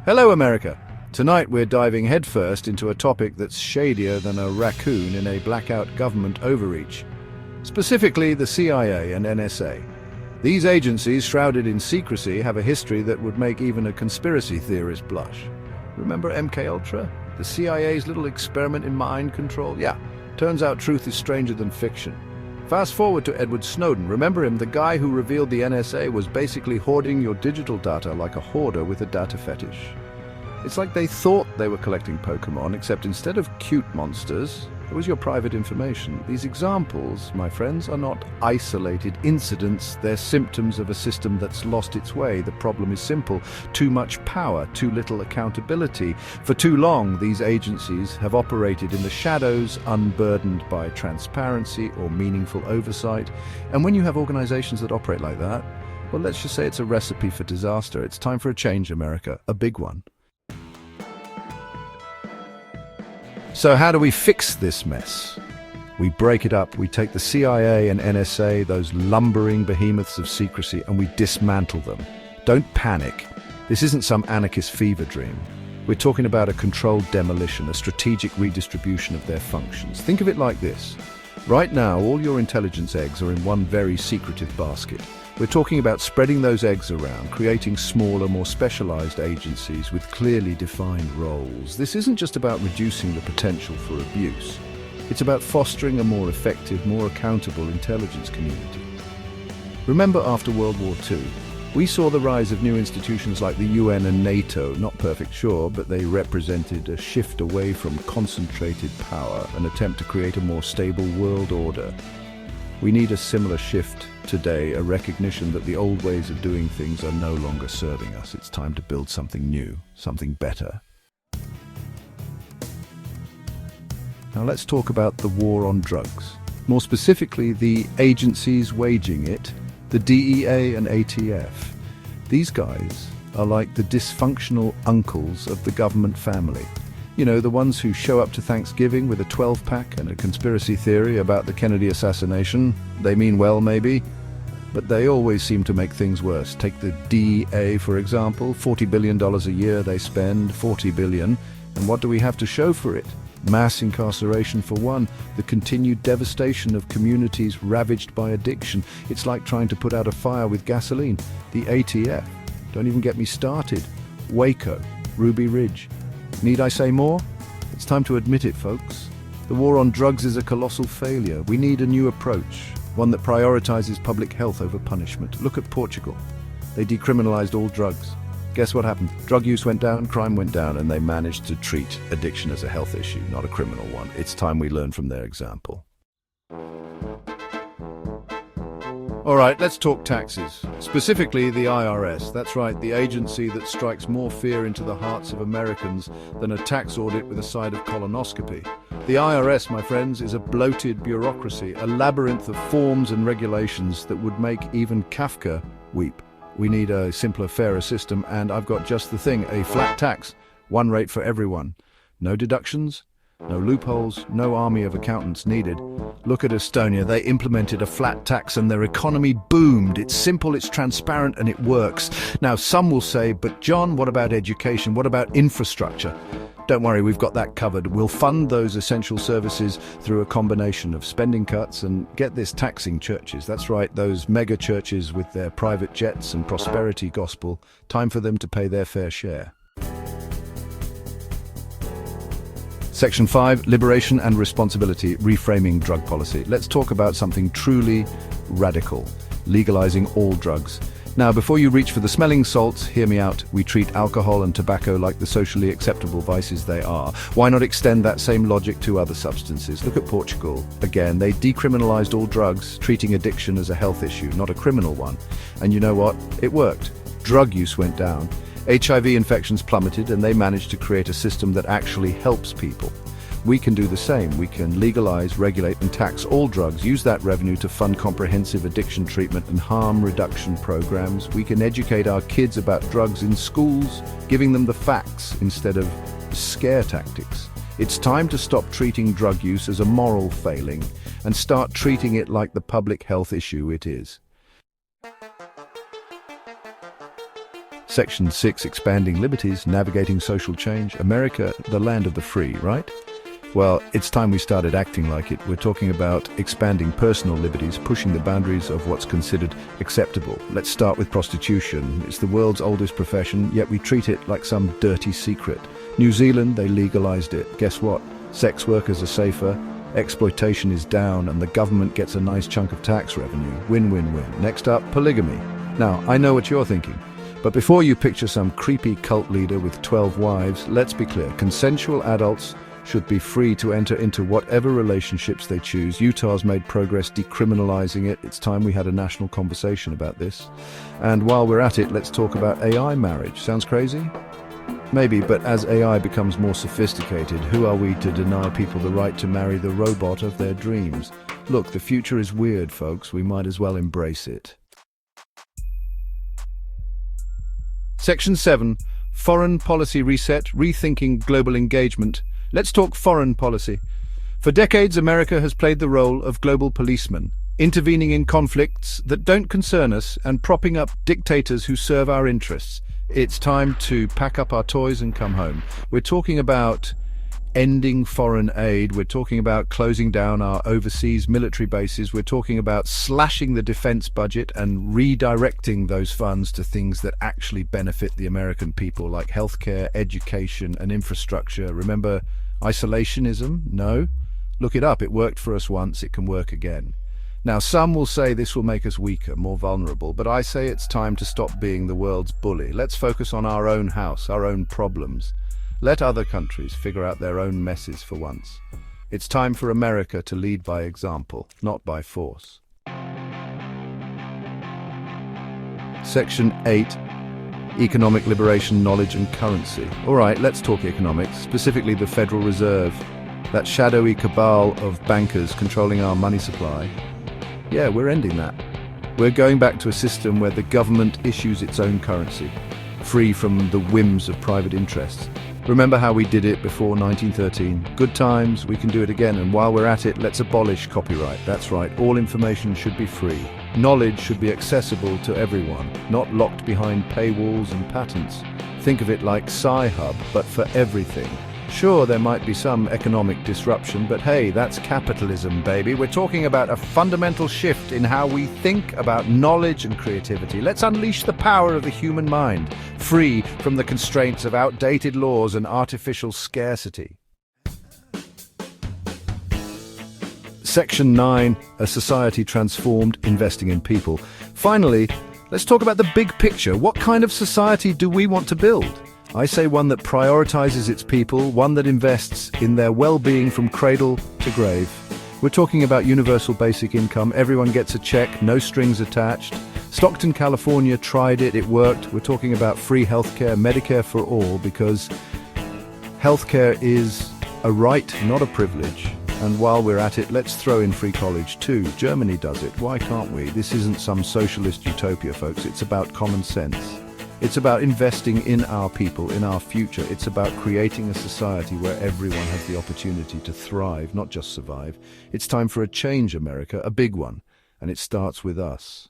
Hello, America. Tonight we're diving headfirst into a topic that's shadier than a raccoon in a blackout government overreach. Specifically, the CIA and NSA. These agencies, shrouded in secrecy, have a history that would make even a conspiracy theorist blush. Remember MKUltra? The CIA's little experiment in mind control? Yeah, turns out truth is stranger than fiction. Fast forward to Edward Snowden. Remember him? The guy who revealed the NSA was basically hoarding your digital data like a hoarder with a data fetish. It's like they thought they were collecting Pokemon, except instead of cute monsters, it was your private information. These examples, my friends, are not isolated incidents. They're symptoms of a system that's lost its way. The problem is simple: too much power, too little accountability. For too long, these agencies have operated in the shadows, unburdened by transparency or meaningful oversight. And when you have organizations that operate like that, well, let's just say it's a recipe for disaster. It's time for a change, America, a big one. So how do we fix this mess? We break it up. We take the CIA and NSA, those lumbering behemoths of secrecy, and we dismantle them. Don't panic. This isn't some anarchist fever dream. We're talking about a controlled demolition, a strategic redistribution of their functions. Think of it like this. Right now, all your intelligence eggs are in one very secretive basket. We're talking about spreading those eggs around, creating smaller, more specialized agencies with clearly defined roles. This isn't just about reducing the potential for abuse. It's about fostering a more effective, more accountable intelligence community. Remember, after World War II, we saw the rise of new institutions like the UN and NATO. Not perfect, sure, but they represented a shift away from concentrated power, an attempt to create a more stable world order. We need a similar shift today, a recognition that the old ways of doing things are no longer serving us. It's time to build something new, something better. Now let's talk about the war on drugs. More specifically, the agencies waging it, the DEA and ATF. These guys are like the dysfunctional uncles of the government family. You know, the ones who show up to Thanksgiving with a 12-pack and a conspiracy theory about the Kennedy assassination. They mean well, maybe, but they always seem to make things worse. Take the DEA, for example. $40 billion a year they spend, $40 billion. And what do we have to show for it? Mass incarceration for one, the continued devastation of communities ravaged by addiction. It's like trying to put out a fire with gasoline. The ATF, don't even get me started. Waco, Ruby Ridge. Need I say more? It's time to admit it, folks. The war on drugs is a colossal failure. We need a new approach, one that prioritizes public health over punishment. Look at Portugal. They decriminalized all drugs. Guess what happened? Drug use went down, crime went down, and they managed to treat addiction as a health issue, not a criminal one. It's time we learn from their example. All right, let's talk taxes. Specifically, the IRS. That's right, the agency that strikes more fear into the hearts of Americans than a tax audit with a side of colonoscopy. The IRS, my friends, is a bloated bureaucracy, a labyrinth of forms and regulations that would make even Kafka weep. We need a simpler, fairer system, and I've got just the thing: a flat tax, one rate for everyone. No deductions, no loopholes, no army of accountants needed. Look at Estonia. They implemented a flat tax and their economy boomed. It's simple, it's transparent, and it works. Now, some will say, but John, what about education? What about infrastructure? Don't worry, we've got that covered. We'll fund those essential services through a combination of spending cuts and, get this, taxing churches. That's right, those mega churches with their private jets and prosperity gospel. Time for them to pay their fair share. Section 5, Liberation and Responsibility, Reframing Drug Policy. Let's talk about something truly radical: legalizing all drugs. Now, before you reach for the smelling salts, hear me out. We treat alcohol and tobacco like the socially acceptable vices they are. Why not extend that same logic to other substances? Look at Portugal. Again, they decriminalized all drugs, treating addiction as a health issue, not a criminal one. And you know what? It worked. Drug use went down. HIV infections plummeted, and they managed to create a system that actually helps people. We can do the same. We can legalize, regulate, and tax all drugs, use that revenue to fund comprehensive addiction treatment and harm reduction programs. We can educate our kids about drugs in schools, giving them the facts instead of scare tactics. It's time to stop treating drug use as a moral failing and start treating it like the public health issue it is. Section 6, expanding liberties, navigating social change. America, the land of the free, right? Well, it's time we started acting like it. We're talking about expanding personal liberties, pushing the boundaries of what's considered acceptable. Let's start with prostitution. It's the world's oldest profession, yet we treat it like some dirty secret. New Zealand, they legalized it. Guess what? Sex workers are safer, exploitation is down, and the government gets a nice chunk of tax revenue. Win-win-win. Next up, polygamy. Now, I know what you're thinking. But before you picture some creepy cult leader with 12 wives, let's be clear. Consensual adults should be free to enter into whatever relationships they choose. Utah's made progress decriminalizing it. It's time we had a national conversation about this. And while we're at it, let's talk about AI marriage. Sounds crazy? Maybe, but as AI becomes more sophisticated, who are we to deny people the right to marry the robot of their dreams? Look, the future is weird, folks. We might as well embrace it. Section 7. Foreign policy reset, rethinking global engagement. Let's talk foreign policy. For decades, America has played the role of global policeman, intervening in conflicts that don't concern us and propping up dictators who serve our interests. It's time to pack up our toys and come home. We're talking about ending foreign aid. We're talking about closing down our overseas military bases. We're talking about slashing the defense budget and redirecting those funds to things that actually benefit the American people, like healthcare, education, and infrastructure. Remember isolationism? No? Look it up. It worked for us once. It can work again. Now, some will say this will make us weaker, more vulnerable, but I say it's time to stop being the world's bully. Let's focus on our own house, our own problems. Let other countries figure out their own messes for once. It's time for America to lead by example, not by force. Section 8. Economic liberation, knowledge and currency. All right, let's talk economics, specifically the Federal Reserve, that shadowy cabal of bankers controlling our money supply. Yeah, we're ending that. We're going back to a system where the government issues its own currency, free from the whims of private interests. Remember how we did it before 1913? Good times, we can do it again, and while we're at it, let's abolish copyright. That's right, all information should be free. Knowledge should be accessible to everyone, not locked behind paywalls and patents. Think of it like Sci-Hub, but for everything. Sure, there might be some economic disruption, but hey, that's capitalism, baby. We're talking about a fundamental shift in how we think about knowledge and creativity. Let's unleash the power of the human mind, free from the constraints of outdated laws and artificial scarcity. Section 9, a society transformed, investing in people. Finally, let's talk about the big picture. What kind of society do we want to build? I say one that prioritizes its people, one that invests in their well-being from cradle to grave. We're talking about universal basic income. Everyone gets a check, no strings attached. Stockton, California tried it, it worked. We're talking about free healthcare, Medicare for all, because healthcare is a right, not a privilege. And while we're at it, let's throw in free college too. Germany does it. Why can't we? This isn't some socialist utopia, folks. It's about common sense. It's about investing in our people, in our future. It's about creating a society where everyone has the opportunity to thrive, not just survive. It's time for a change, America, a big one, and it starts with us.